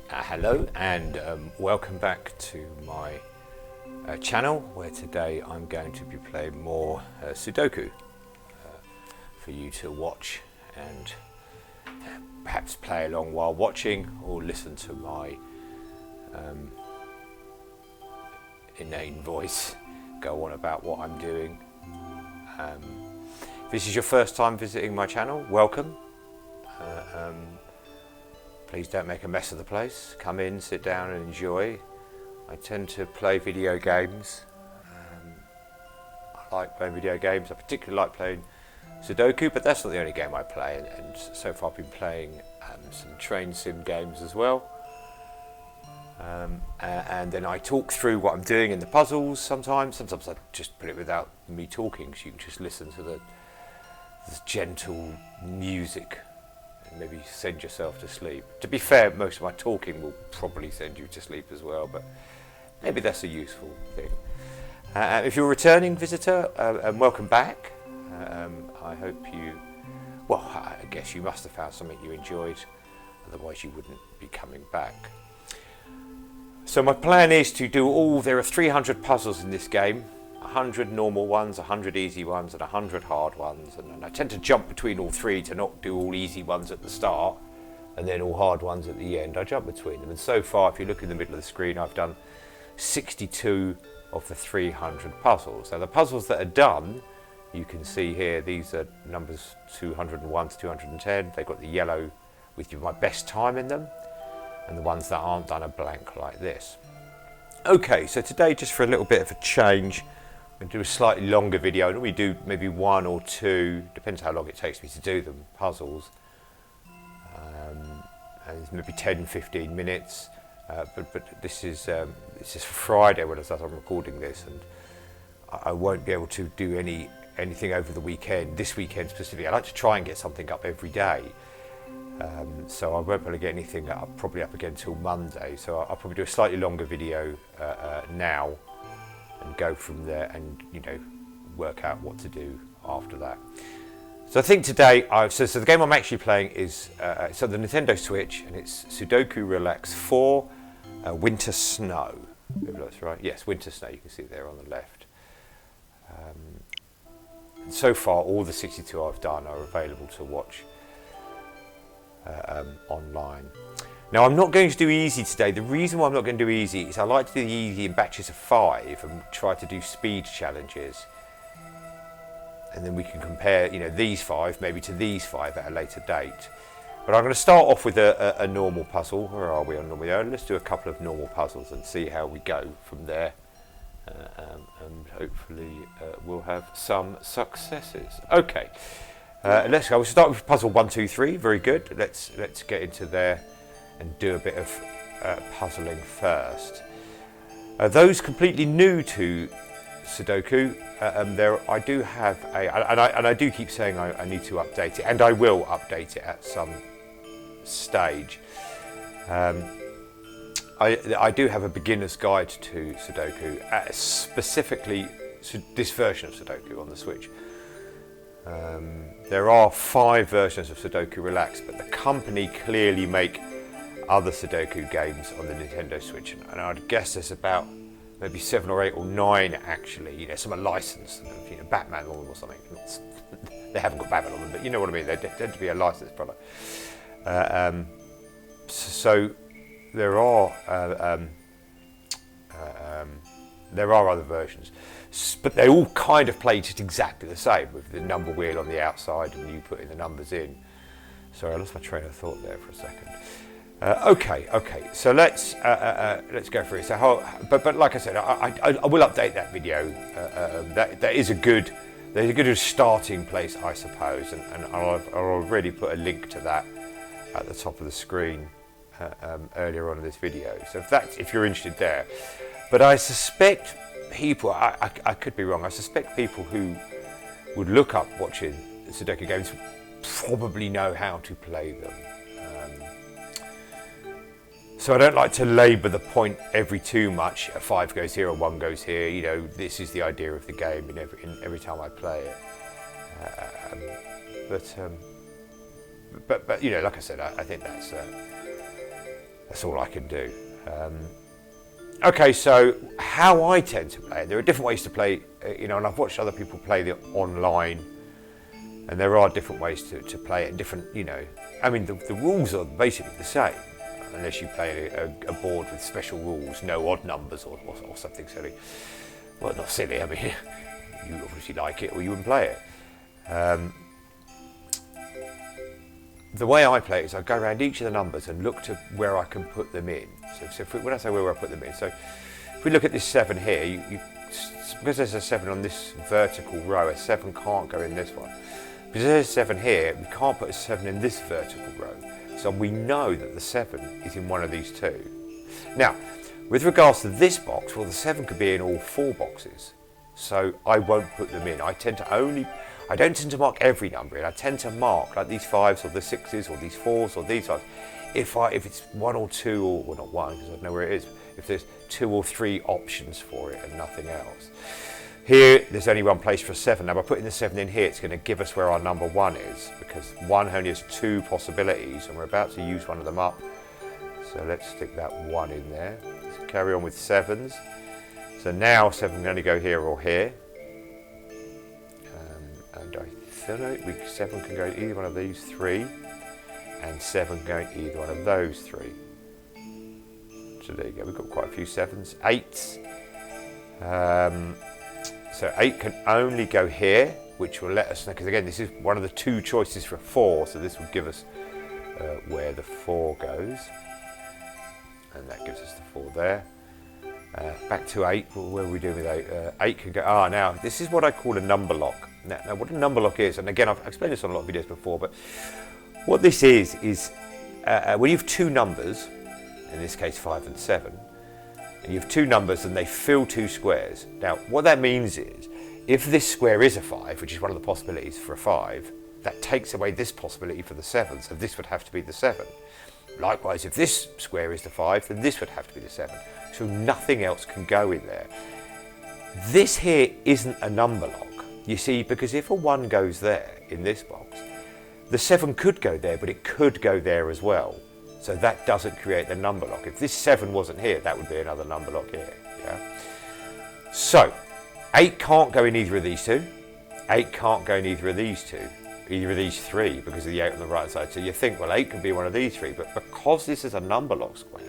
Hello and welcome back to my channel, where today I'm going to be playing more Sudoku for you to watch and perhaps play along while watching, or listen to my inane voice go on about what I'm doing. If this is your first time visiting my channel, welcome. Please don't make a mess of the place. Come in, sit down and enjoy. I tend to play video games. I like playing video games. I particularly like playing Sudoku, but that's not the only game I play. And so far I've been playing some train sim games as well. And then I talk through what I'm doing in the puzzles sometimes. Sometimes I just put it without me talking, so you can just listen to the gentle music. Maybe send yourself to sleep. To be fair, most of my talking will probably send you to sleep as well, but maybe that's a useful thing. If you're a returning visitor, welcome back. I hope I guess you must have found something you enjoyed, otherwise you wouldn't be coming back. So my plan is to there are 300 puzzles in this game. 100 normal ones, 100 easy ones, and 100 hard ones, and I tend to jump between all three to not do all easy ones at the start and then all hard ones at the end. I jump between them, and so far, if you look in the middle of the screen, I've done 62 of the 300 puzzles. Now the puzzles that are done, you can see here, these are numbers 201 to 210. They've got the yellow with my best time in them, and the ones that aren't done are blank like this. Okay, so today, just for a little bit of a change, I'm going to do a slightly longer video. I normally do maybe one or two, depends how long it takes me to do them, puzzles. And it's maybe 10-15 minutes. But this is Friday as I'm recording this, and I won't be able to do anything over the weekend. This weekend specifically, I like to try and get something up every day. So I won't be able to get anything probably up again until Monday. So I'll probably do a slightly longer video now, and go from there, and work out what to do after that. So I think today, so the game I'm actually playing is it's on the Nintendo Switch, and it's Sudoku Relax 4 Winter Snow. If that's right, yes, Winter Snow. You can see it there on the left. So far, all the 62 I've done are available to watch online. Now I'm not going to do easy today. The reason why I'm not going to do easy is I like to do the easy in batches of 5 and try to do speed challenges. And then we can compare, these 5 maybe to these 5 at a later date. But I'm going to start off with a normal puzzle. Where are we on normal? Let's do a couple of normal puzzles and see how we go from there. And hopefully we'll have some successes. Okay, let's go. We'll start with puzzle 1, 2, 3. Very good. Let's get into there and do a bit of puzzling first. Those completely new to Sudoku, I do have and I do keep saying I need to update it, and I will update it at some stage. I do have a beginner's guide to Sudoku, specifically this version of Sudoku on the Switch. There are 5 versions of Sudoku Relax, but the company clearly make other Sudoku games on the Nintendo Switch, and I'd guess there's about maybe 7 or 8 or 9 actually. Some are licensed, Batman on them or something. They haven't got Batman on them, but you know what I mean. They tend to be a licensed product. So there are other versions, but they all kind of play just exactly the same, with the number wheel on the outside and you putting the numbers in. Sorry, I lost my train of thought there for a second. Okay. So let's go through it. So, but like I said, I will update that video. That is a good starting place, I suppose, and I'll already put a link to that at the top of the screen earlier on in this video. So if you're interested there, but I suspect people, I could be wrong. I suspect people who would look up watching Sudoku games probably know how to play them. So I don't like to labour the point too much. A 5 goes here, or 1 goes here. This is the idea of the game in every time I play it. But like I said, I think That's all I can do. Okay, so how I tend to play it, there are different ways to play, and I've watched other people play it online, and there are different ways to play it, different, I mean, the rules are basically the same, unless you play a board with special rules, no odd numbers or something silly. Well, not silly, I mean, you obviously like it or you wouldn't play it. The way I play it is I go around each of the numbers and look to where I can put them in. So when I say where I put them in, so if we look at this 7 here, because there's a 7 on this vertical row, a 7 can't go in this one. Because there's a 7 here, we can't put a 7 in this vertical row. So we know that the 7 is in one of these two. Now, with regards to this box, well, the 7 could be in all 4 boxes. So I won't put them in. I don't tend to mark every number in. I tend to mark like these 5s or the 6s or these 4s or these 5s. If it's 1 or 2 or, well, not 1 because I don't know where it is, if there's 2 or 3 options for it and nothing else. Here, there's only one place for a 7. Now, by putting the 7 in here, it's going to give us where our number 1 is, because 1 only has 2 possibilities, and we're about to use one of them up. So let's stick that 1 in there. Let's carry on with 7s. So now 7 can only go here or here. And I feel like 7 can go in either one of these 3, and 7 can go in either one of those 3. So there you go, we've got quite a few 7s. 8s. So 8 can only go here, which will let us know, because again, this is one of the 2 choices for 4, so this will give us where the 4 goes. And that gives us the 4 there. Back to 8, where are we doing with 8? 8 can go, now, this is what I call a number lock. Now what a number lock is, and again, I've explained this on a lot of videos before, but what this is when you have 2 numbers, in this case 5 and 7, and you have 2 numbers and they fill 2 squares. Now, what that means is, if this square is a 5, which is one of the possibilities for a 5, that takes away this possibility for the 7, so this would have to be the 7. Likewise, if this square is the 5, then this would have to be the 7. So nothing else can go in there. This here isn't a number lock, you see, because if a 1 goes there in this box, the 7 could go there, but it could go there as well. So that doesn't create the number lock. If this 7 wasn't here, that would be another number lock here. Yeah. So 8 can't go in either of these 2. 8 can't go in either of these 2. Either of these 3, because of the 8 on the right side. So you think, well, 8 can be one of these 3, but because this is a number lock square,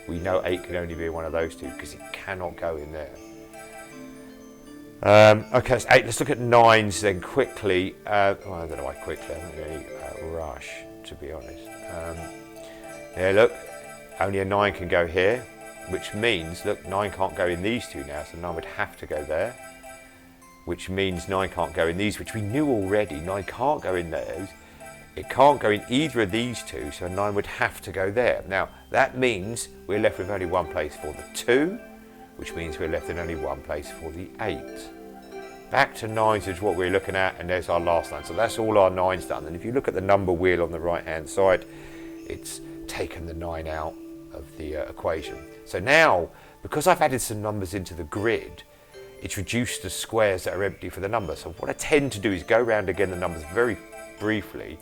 we know 8 can only be one of those 2 because it cannot go in there. Okay, so 8. Let's look at 9s then quickly. I don't know why quickly. I'm not going to rush, to be honest. Yeah, look, only a 9 can go here, which means, look, 9 can't go in these 2 now, so 9 would have to go there. Which means 9 can't go in these, which we knew already. 9 can't go in those. It can't go in either of these 2, so 9 would have to go there. Now, that means we're left with only one place for the 2, which means we're left in only one place for the 8. Back to 9s is what we're looking at, and there's our last line. So that's all our 9s done. And if you look at the number wheel on the right-hand side, it's taken the 9 out of the equation. So now, because I've added some numbers into the grid, it's reduced the squares that are empty for the numbers. So what I tend to do is go around again the numbers very briefly.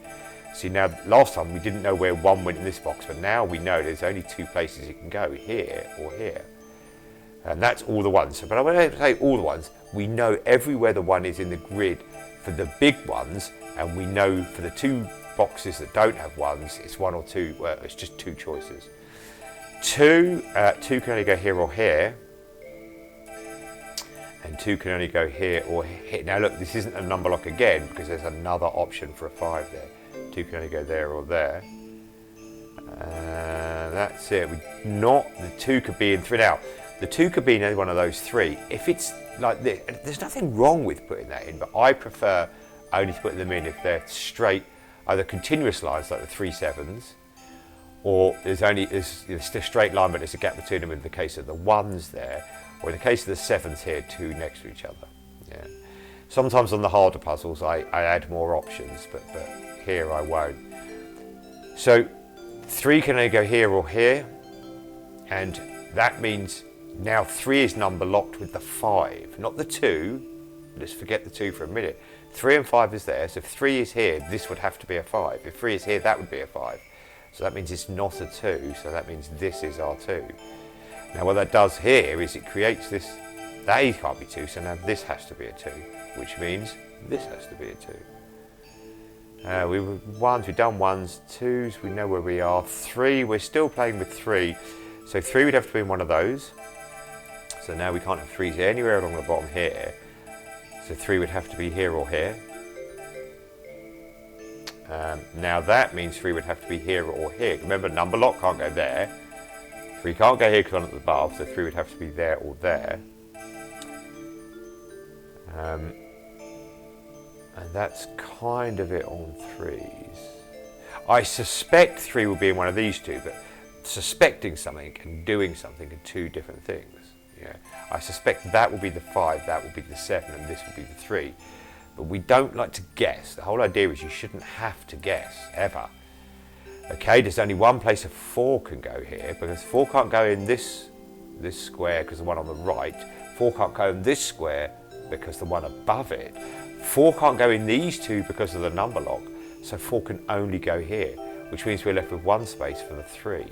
See, now last time we didn't know where 1 went in this box, but now we know there's only 2 places it can go, here or here. And that's all the 1s. So, but when I say all the 1s, we know everywhere the 1 is in the grid for the big ones, and we know for the 2 boxes that don't have 1s, it's 1 or 2, well, it's just 2 choices. 2 can only go here or here. And 2 can only go here or here. Now look, this isn't a number lock again because there's another option for a 5 there. 2 can only go there or there. That's it. The 2 could be in 3. Now, the 2 could be in any one of those 3. If it's like this, there's nothing wrong with putting that in, but I prefer only to put them in if they're straight, either continuous lines like the 3 7s, or there's a straight line but there's a gap between them in the case of the 1s there. Or in the case of the 7s here, 2 next to each other. Yeah. Sometimes on the harder puzzles I add more options, but here I won't. So 3 can only go here or here, and that means now 3 is number locked with the 5, not the 2. Let's forget the 2 for a minute. 3 and 5 is there, so if 3 is here, this would have to be a 5. If 3 is here, that would be a 5. So that means it's not a 2, so that means this is our 2. Now what that does here is it creates this, they can't be 2, so now this has to be a 2, which means this has to be a 2. We've done 1s, 2s, we know where we are. 3, we're still playing with 3, so 3 would have to be in one of those. So now we can't have 3s anywhere along the bottom here. So 3 would have to be here or here. Now that means 3 would have to be here or here. Remember, number lock can't go there. 3 can't go here because I'm at the above, so 3 would have to be there or there. And that's kind of it on 3s. I suspect 3 will be in one of these two, but suspecting something and doing something are two different things. Yeah. I suspect that will be the 5, that will be the 7, and this will be the 3. But we don't like to guess. The whole idea is you shouldn't have to guess, ever. Okay, there's only one place a 4 can go here, because 4 can't go in this square because the one on the right. 4 can't go in this square because the one above it. 4 can't go in these two because of the number lock. So 4 can only go here, which means we're left with one space for the 3.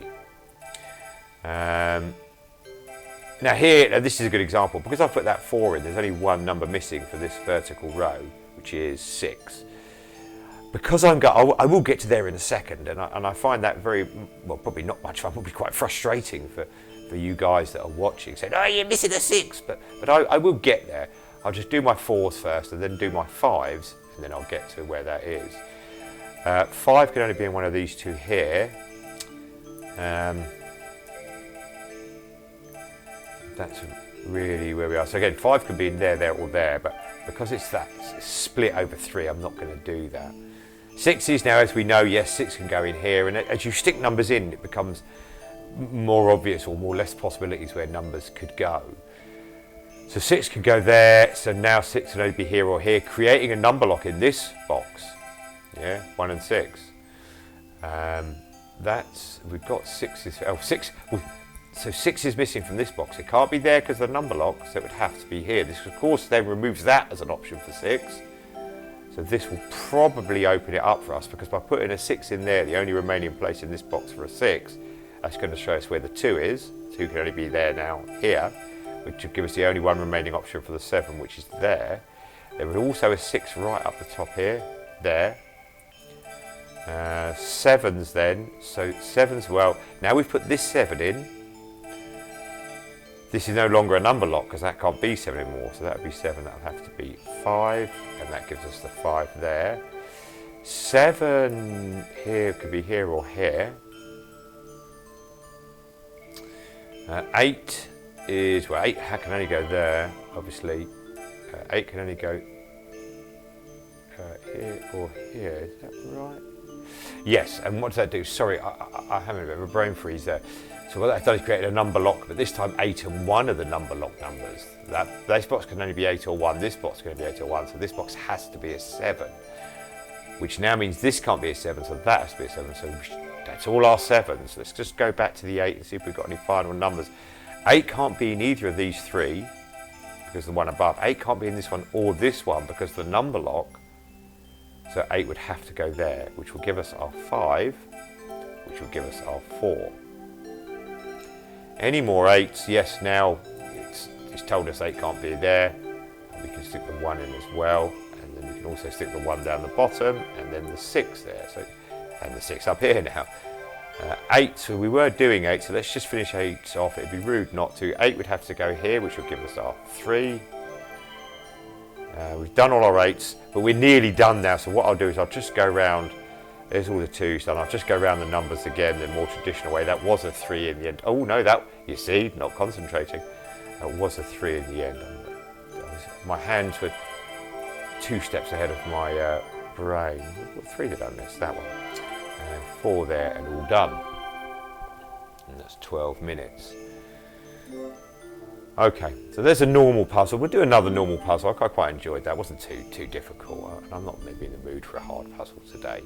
Now here, this is a good example. Because I've put that 4 in, there's only one number missing for this vertical row, which is 6. Because I will get to there in a second, and I find that very, well, probably not much fun, probably quite frustrating for you guys that are watching, saying, oh, you're missing a 6, but I will get there. I'll just do my 4s first, and then do my 5s, and then I'll get to where that is. 5 can only be in one of these two here. That's really where we are. So again, 5 can be in there, there, or there, but because it's that split over 3, I'm not going to do that. 6s now, as we know, yes, 6 can go in here, and as you stick numbers in, it becomes more obvious or more less possibilities where numbers could go. So 6 can go there, so now 6 can only be here or here, creating a number lock in this box. Yeah, 1 and 6. We've got 6s, oh, 6, so 6 is missing from this box. It can't be there because of the number lock, so it would have to be here. This, of course, then removes that as an option for 6. So this will probably open it up for us, because by putting a 6 in there, the only remaining place in this box for a 6, that's going to show us where the 2 is. 2 can only be there now, here, which would give us the only one remaining option for the 7, which is there. There was also a 6 right up the top here, there. 7s then, so 7s, well, now we've put this 7 in. This is no longer a number lock because that can't be 7 anymore, so that would be 7, that would have to be 5, and that gives us the 5 there. 7 here could be here or here. 8 is, well, 8 can only go there, obviously. 8 can only go here or here, is that right? Yes, and what does that do? Sorry, I having a bit of a brain freeze there. So what that does is create a number lock, but this time 8 and 1 are the number lock numbers. This box can only be 8 or 1, this box can only be 8 or 1, so this box has to be a 7. Which now means this can't be a 7, so that has to be a 7, so that's all our 7s. Let's just go back to the 8 and see if we've got any final numbers. 8 can't be in either of these 3, because the one above. 8 can't be in this one or this one, because the number lock. So 8 would have to go there, which will give us our 5, which will give us our 4. Any more 8s? Yes, now it's told us 8 can't be there. We can stick the 1 in as well, and then we can also stick the 1 down the bottom, and then the 6 there. So, and the 6 up here now. 8, so we were doing 8, so let's just finish 8 off. It'd be rude not to. 8 would have to go here, which would give us our 3. We've done all our 8s, but we're nearly done now. So what I'll do is I'll just go round. There's all the 2s done. I'll just go around the numbers again the more traditional way. That was a 3 in the end. Oh no, that, you see, not concentrating. That was a 3 in the end. My hands were 2 steps ahead of my brain. What 3 did I miss? That one. And 4 there, and all done. And that's 12 minutes. Okay, so there's a normal puzzle. We'll do another normal puzzle. I quite enjoyed that. It wasn't too difficult. I'm not maybe in the mood for a hard puzzle today.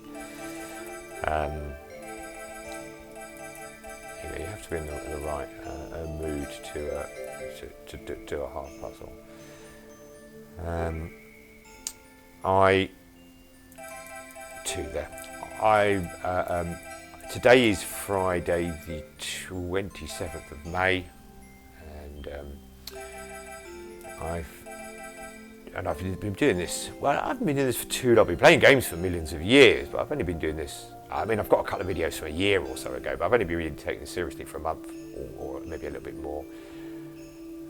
You have to be in the right mood to do a hard puzzle. Today is Friday the 27th of May, and I've been doing this, well, I haven't been doing this for too long. I've been playing games for millions of years, but I've only been doing this, I mean, I've got a couple of videos from a year or so ago, but I've only been really taking this seriously for a month or maybe a little bit more.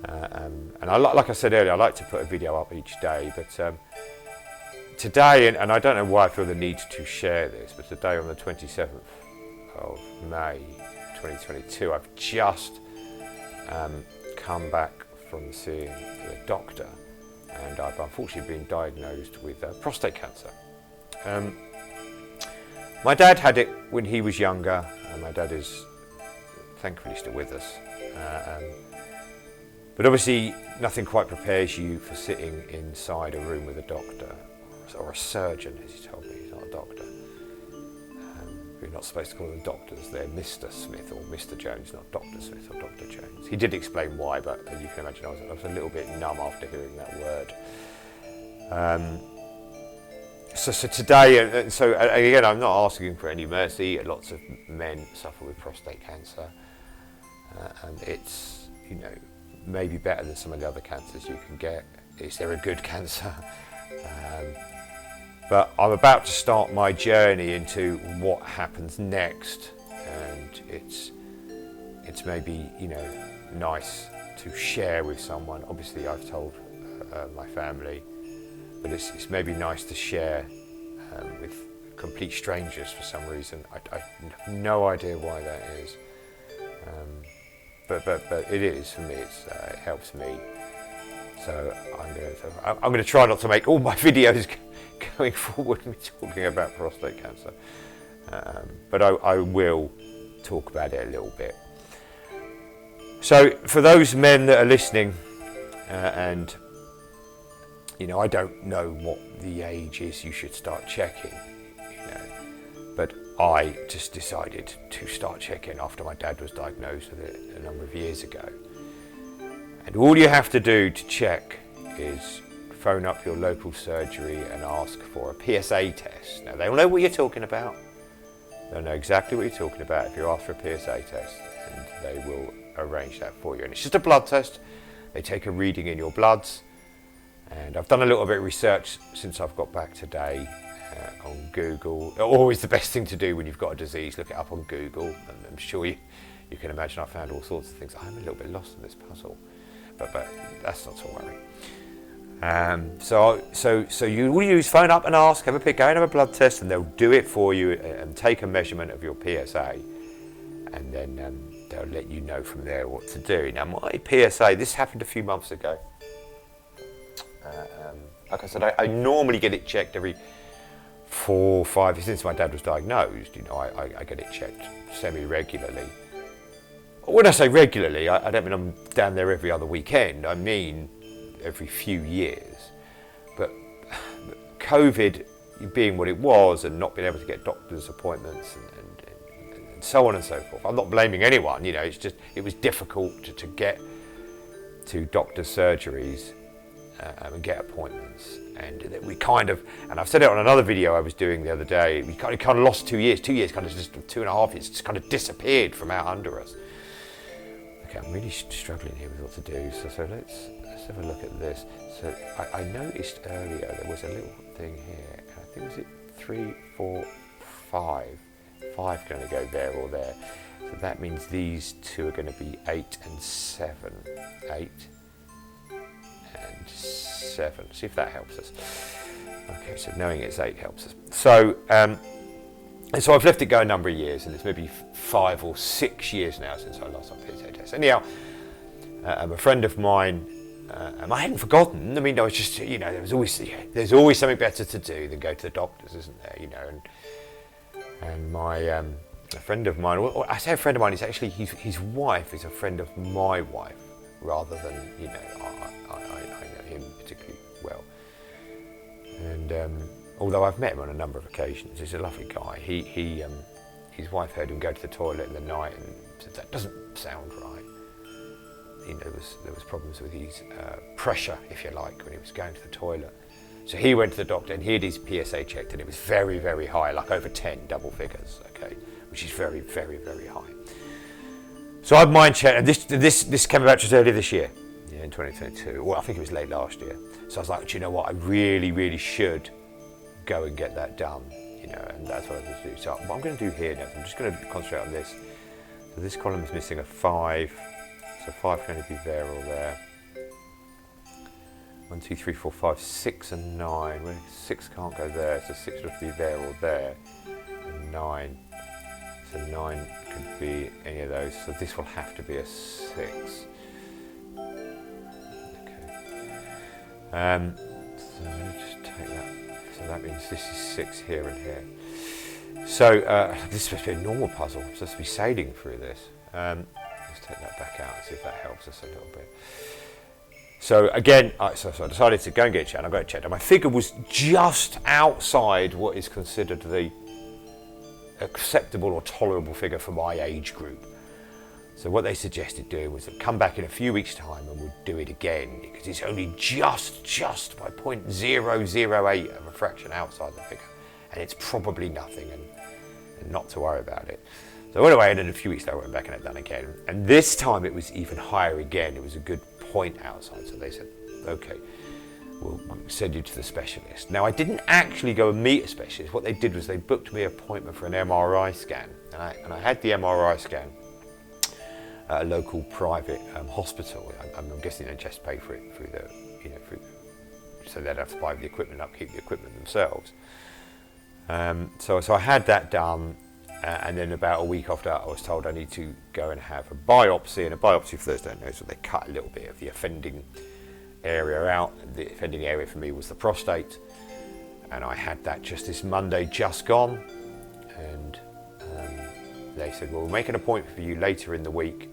And like I said earlier, I like to put a video up each day, but today, and I don't know why I feel the need to share this, but today on the 27th of May 2022, I've just come back from seeing the doctor, and I've unfortunately been diagnosed with prostate cancer. My dad had it when he was younger, and my dad is thankfully still with us. But obviously nothing quite prepares you for sitting inside a room with a doctor, or a surgeon, as he told me. He's not a doctor. We're not supposed to call them doctors, they're Mr. Smith or Mr. Jones, not Dr. Smith or Dr. Jones. He did explain why, but you can imagine I was a little bit numb after hearing that word. So today, so again, I'm not asking for any mercy. Lots of men suffer with prostate cancer. And it's, maybe better than some of the other cancers you can get. Is there a good cancer? But I'm about to start my journey into what happens next, and it's maybe nice to share with someone. Obviously, I've told my family, but it's maybe nice to share with complete strangers for some reason. I have no idea why that is, but it is for me. It helps me. So I'm going to try not to make all my videos going forward me talking about prostate cancer, but I will talk about it a little bit. So for those men that are listening, and I don't know what the age is you should start checking, but I just decided to start checking after my dad was diagnosed with it a number of years ago. And all you have to do to check is phone up your local surgery and ask for a PSA test. Now, they'll know what you're talking about. They'll know exactly what you're talking about if you ask for a PSA test, and they will arrange that for you. And it's just a blood test. They take a reading in your bloods. And I've done a little bit of research since I've got back today on Google. Always the best thing to do when you've got a disease, look it up on Google. And I'm sure you can imagine I found all sorts of things. I'm a little bit lost in this puzzle, but that's not to worry. So you all you do is phone up and ask, go and have a blood test, and they'll do it for you and take a measurement of your PSA, and then they'll let you know from there what to do. Now, my PSA, this happened a few months ago. Like I said, I normally get it checked every 4 or 5 years. Since my dad was diagnosed, I get it checked semi-regularly. When I say regularly, I don't mean I'm down there every other weekend. I mean every few years. But COVID being what it was, and not being able to get doctor's appointments and so on and so forth, I'm not blaming anyone. It's just it was difficult to get to doctor's surgeries and get appointments, and we and I've said it on another video I was doing the other day, we kind of lost 2 years, kind of just 2.5 years, just kind of disappeared from out under us. Okay, I'm really struggling here with what to do, so let's have a look at this. So I noticed earlier there was a little thing here, I think was it 3, 4, 5. 5 can only go there or there, so that means these two are going to be 8 and 7. 8 and 7. See if that helps us. Okay, so knowing it's 8 helps us. So and so I've left it go a number of years, and it's maybe 5 or 6 years now since I last had a PSA test. Anyhow, a friend of mine, and I hadn't forgotten. I mean, I was just, there's always something better to do than go to the doctors, isn't there? And my a friend of mine, or I say a friend of mine, it's actually his wife is a friend of my wife, rather than I know him particularly well. And although I've met him on a number of occasions, he's a lovely guy. His wife heard him go to the toilet in the night and said, that doesn't sound right. There was problems with his pressure, if you like, when he was going to the toilet. So he went to the doctor and he had his PSA checked, and it was very, very high, like over 10, double figures, okay, which is very, very, very high. So I mind checked, and this came about just earlier this year, in 2022. Well, I think it was late last year. So I was like, do you know what? I really, really should go and get that done, and that's what I was going to do. So what I'm going to do here now, I'm just going to concentrate on this. So this column is missing a 5, so 5 can only be there or there. 1, 2, 3, 4, 5, 6 and 9. Well, 6 can't go there, so 6 would be there or there. And 9. So 9 could be any of those. So this will have to be a 6. Okay. So let me just take that. So that means this is 6 here and here. So this is supposed to be a normal puzzle. I'm supposed to be sailing through this. Let's take that back out and see if that helps us a little bit. So again, so I decided to go and get it checked. I got it checked, and my figure was just outside what is considered the acceptable or tolerable figure for my age group. So what they suggested doing was to come back in a few weeks' time and we'll do it again, because it's only just by 0.008 of a fraction outside the figure, and it's probably nothing, and not to worry about it. So I went away, and then a few weeks later I went back and had done again, and this time it was even higher again. It was a good point outside, so they said, okay, we'll send you to the specialist. Now I didn't actually go and meet a specialist. What they did was they booked me an appointment for an MRI scan, and I had the MRI scan at a local private hospital. I'm guessing they just pay for it through so they'd have to buy the equipment up, keep the equipment themselves. So I had that done, and then about a week after that I was told I need to go and have a biopsy, and a biopsy, for those who don't know, so they cut a little bit of the offending area out. The offending area for me was the prostate, and I had that just this Monday just gone, and they said, well, we'll make an appointment for you later in the week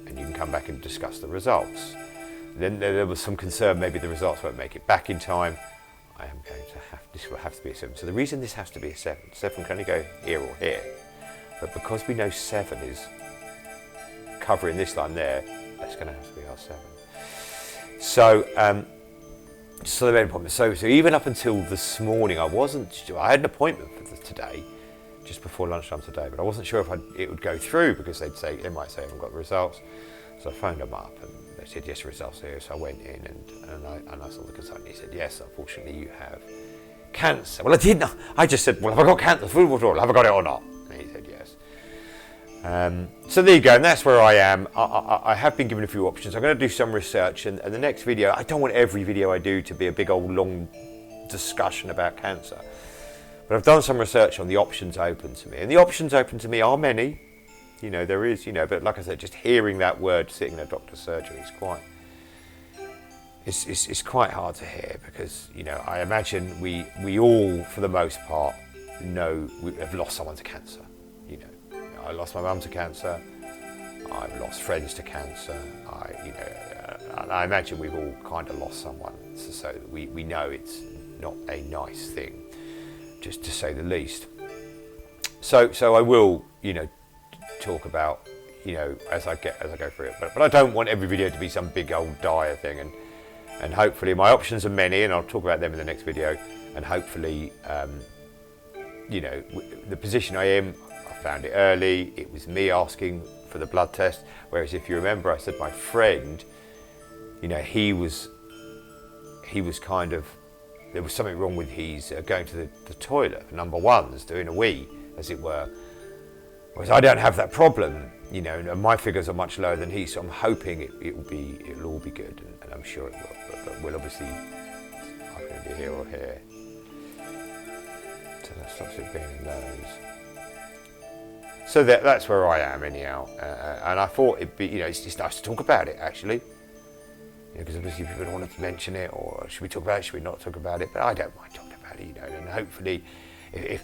and you can come back and discuss the results. Then there was some concern maybe the results won't make it back in time. This will have to be a 7. So the reason this has to be a 7 can only go here or here, but because we know 7 is covering this line there, that's going to have to be our 7. So they made an appointment. So even up until this morning, I had an appointment for today, just before lunchtime today, but I wasn't sure if it would go through, because they might say I haven't got the results. So I phoned them up and they said, yes, the results are here. So I went in and I saw the consultant. He said, yes, unfortunately you have cancer. Well, I didn't. I just said, well, have I got cancer? Have I got it or not? And he said, yes. So there you go, and that's where I am. I have been given a few options. I'm going to do some research, and the next video, I don't want every video I do to be a big old long discussion about cancer. But I've done some research on the options open to me, and the options open to me are many. There is, but like I said, just hearing that word sitting in a doctor's surgery is it's quite hard to hear, because, I imagine we all, for the most part, know we have lost someone to cancer. I lost my mum to cancer. I've lost friends to cancer. I imagine we've all kind of lost someone, so we know it's not a nice thing, just to say the least. So I will, talk about, as I go through it. But I don't want every video to be some big old dire thing, and hopefully my options are many, and I'll talk about them in the next video. And hopefully, the position I am, I found it early. It was me asking for the blood test. Whereas if you remember, I said my friend, he was kind of, there was something wrong with his going to the toilet, number ones, doing a wee, as it were. Whereas I don't have that problem, and my figures are much lower than his, so I'm hoping it'll all be good, and I'm sure it will. But we'll obviously either be here or here. So that stops it being in those. So that's where I am anyhow, and I thought it'd be, it's nice to talk about it actually, because obviously people don't want to mention it, or should we talk about it, should we not talk about it? But I don't mind talking about it, and hopefully, if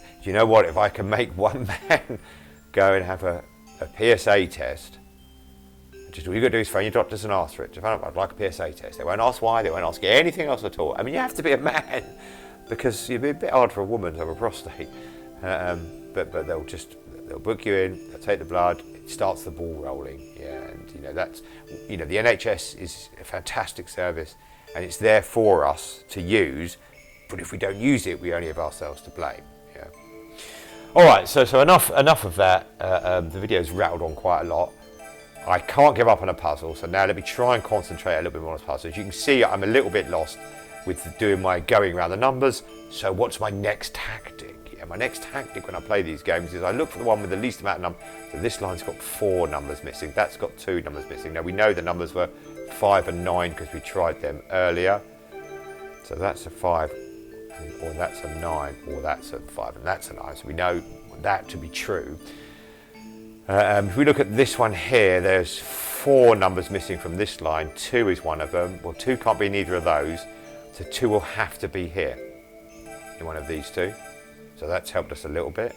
I can make one man go and have a PSA test, just all you've got to do is phone your doctors and ask for it. I'd like a PSA test. They won't ask why, they won't ask anything else at all. I mean, you have to be a man, because it'd be a bit hard for a woman to have a prostate. But they'll book you in, they'll take the blood, it starts the ball rolling. Yeah, and that's, the NHS is a fantastic service, and it's there for us to use, but if we don't use it, we only have ourselves to blame. Yeah. All right, so enough of that. The video's rattled on quite a lot. I can't give up on a puzzle, so now let me try and concentrate a little bit more on this puzzle. As you can see, I'm a little bit lost with doing my going around the numbers. So what's my next tactic? Yeah, my next tactic when I play these games is I look for the one with the least amount of numbers. So this line's got 4 numbers missing. That's got 2 numbers missing. Now we know the numbers were 5 and 9 because we tried them earlier. So that's a 5, or that's a 9, or that's a 5, and that's a 9. So we know that to be true. If we look at this one here, there's 4 numbers missing from this line. 2 is one of them. Well, 2 can't be neither of those. So 2 will have to be here in one of these 2. So that's helped us a little bit.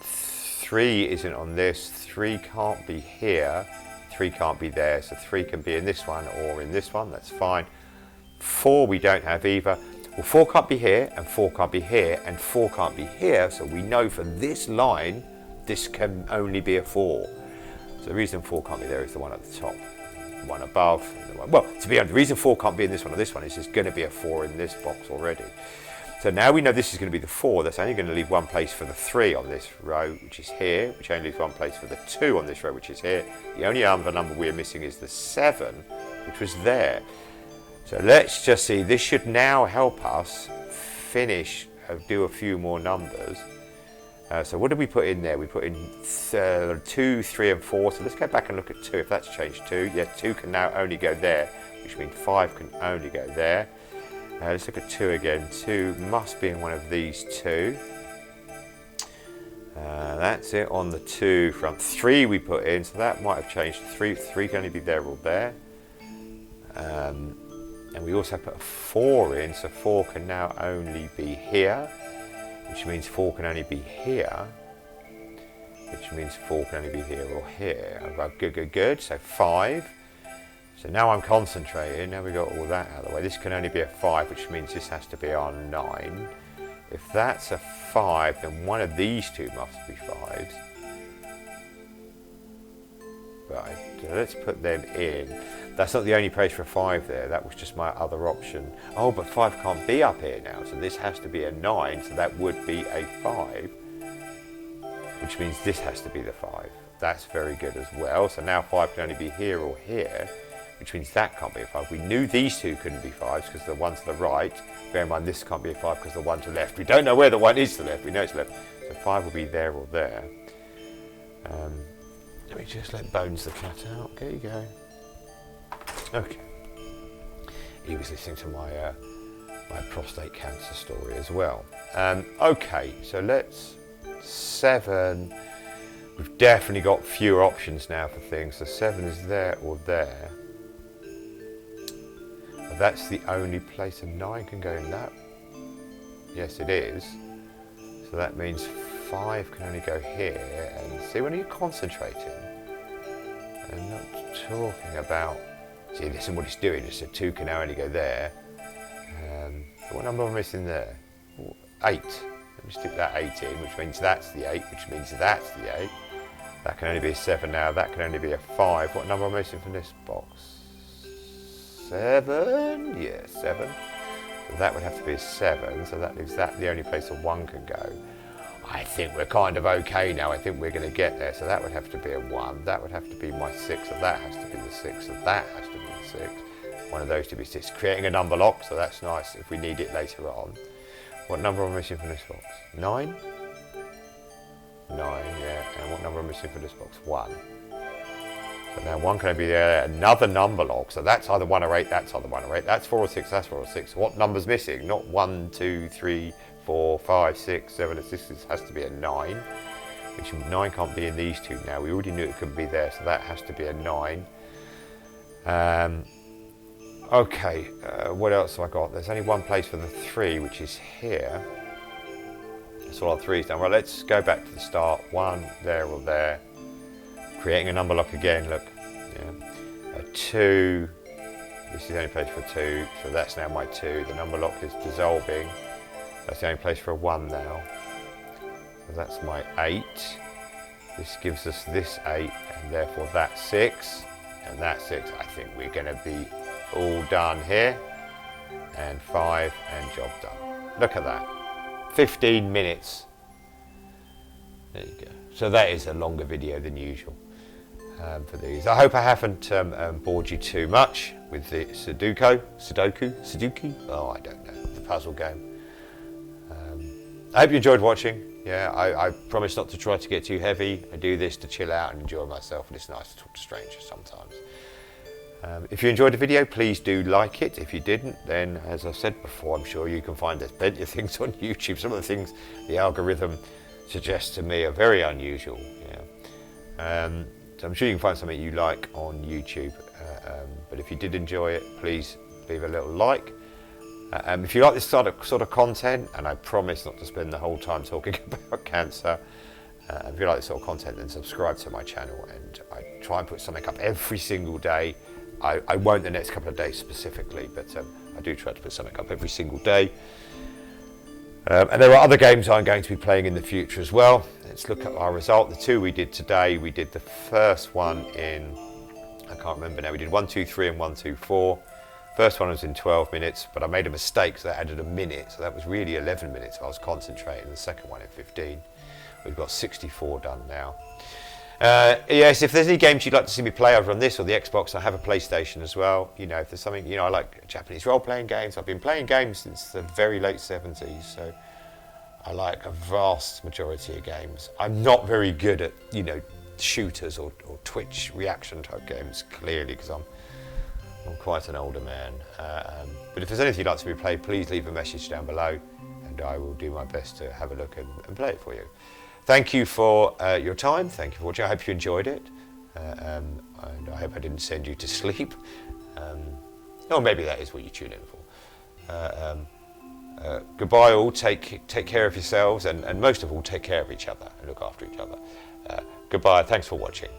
3 isn't on this. 3 can't be here. 3 can't be there. So 3 can be in this one or in this one. That's fine. 4 we don't have either. Well, 4 can't be here, and 4 can't be here, and 4 can't be here. So we know for this line, this can only be a 4. So the reason 4 can't be there is the one at the top, the one above. The one, well, to be honest, the reason 4 can't be in this one or this one is there's going to be a 4 in this box already. So now we know this is going to be the 4. That's only going to leave one place for the 3 on this row, which is here, which only leaves one place for the 2 on this row, which is here. The only other number we're missing is the 7, which was there. So let's just see, this should now help us finish, do a few more numbers. So what did we put in there? We put in 2, 3 and 4. So let's go back and look at 2, if that's changed 2. Yeah, 2 can now only go there, which means 5 can only go there. Let's look at 2 again. 2 must be in one of these 2. That's it on the 2 front. 3 we put in, so that might have changed. 3 can only be there or there. And we also put a 4 in, so 4 can now only be here, which means 4 can only be here, which means 4 can only be here or here. Good. So 5. So now I'm concentrating. Now we've got all that out of the way. This can only be a 5, which means this has to be our 9. If that's a 5, then one of these 2 must be 5s. Right, so let's put them in. That's not the only place for a 5 there, that was just my other option. Oh, but 5 can't be up here now, so this has to be a 9, so that would be a 5, which means this has to be the 5. That's very good as well. So now 5 can only be here or here, which means that can't be a 5. We knew these 2 couldn't be 5s because the one to the right. Bear in mind, this can't be a 5 because the one to the left. We don't know where the one is to the left, we know it's left. So 5 will be there or there. Let me just let Bones the cat out. There you go. Okay. He was listening to my my prostate cancer story as well. Okay, so let's 7. We've definitely got fewer options now for things. So 7 is there or there. That's the only place a 9 can go in that. Yes, it is. So that means 5 can only go here. And see, when you're concentrating and not talking about, see, listen what it's doing. It's a 2 can now only go there. What number am I missing there? 8. Let me stick that 8 in, which means that's the 8, which means that's the 8. That can only be a 7 now. That can only be a 5. What number am I missing from this box? 7? Yeah, 7. So that would have to be a 7. So that leaves that the only place a 1 can go. I think we're kind of okay now. I think we're going to get there. So that would have to be a 1. That would have to be my 6. So that has to be the 6. So that has to be the 6. One of those to be 6. Creating a number lock. So that's nice if we need it later on. What number am I missing from this box? 9? 9, yeah. And what number am I missing from this box? 1. So now 1 can be there. Another number lock. So that's either 1 or 8. That's either 1 or 8. That's 4 or 6. That's 4 or 6. So what number's missing? Not 1, 2, 3, 4, 5, 6, 7, and 6. This has to be a 9. Which 9 can't be in these 2 now. We already knew it couldn't be there. So that has to be a 9. Okay, what else have I got? There's only one place for the 3, which is here. That's all our 3's done. Well, let's go back to the start. 1 there or there. Creating a number lock again, look. Yeah. 2, this is the only place for 2, so that's now my 2. The number lock is dissolving. That's the only place for a 1 now. So that's my 8. This gives us this 8, and therefore that's 6. And that's 6. I think we're going to be all done here. And 5, and job done. Look at that. 15 minutes. There you go. So that is a longer video than usual for these. I hope I haven't bored you too much with the Sudoku? Oh, I don't know, the puzzle game. I hope you enjoyed watching. Yeah, I promise not to try to get too heavy. I do this to chill out and enjoy myself, and it's nice to talk to strangers sometimes. If you enjoyed the video, please do like it. If you didn't, then as I've said before, I'm sure you can find there's plenty of things on YouTube. Some of the things the algorithm suggests to me are very unusual. Yeah. So I'm sure you can find something you like on YouTube. But if you did enjoy it, please leave a little like. If you like this sort of content, and I promise not to spend the whole time talking about cancer, if you like this sort of content, then subscribe to my channel, and I try and put something up every single day. I won't the next couple of days specifically, but I do try to put something up every single day. And there are other games I'm going to be playing in the future as well. Let's look at our result. The two we did today, we did the first one in, I can't remember now, we did 1, 2, 3 and 1, 2, 4. First one was in 12 minutes, but I made a mistake, so that added a minute, so that was really 11 minutes if I was concentrating. The second one in 15. We've got 64 done now. Yes, if there's any games you'd like to see me play over on this or the Xbox, I have a PlayStation as well. You know, if there's something, you know, I like Japanese role-playing games. I've been playing games since the very late 70s, so I like a vast majority of games. I'm not very good at, you know, shooters or Twitch reaction type games, clearly, because I'm quite an older man. But if there's anything you'd like to be played, please leave a message down below, and I will do my best to have a look and play it for you. Thank you for your time. Thank you for watching. I hope you enjoyed it. And I hope I didn't send you to sleep. Or maybe that is what you tune in for. Goodbye all. Take care of yourselves, and most of all, take care of each other and look after each other. Goodbye. Thanks for watching.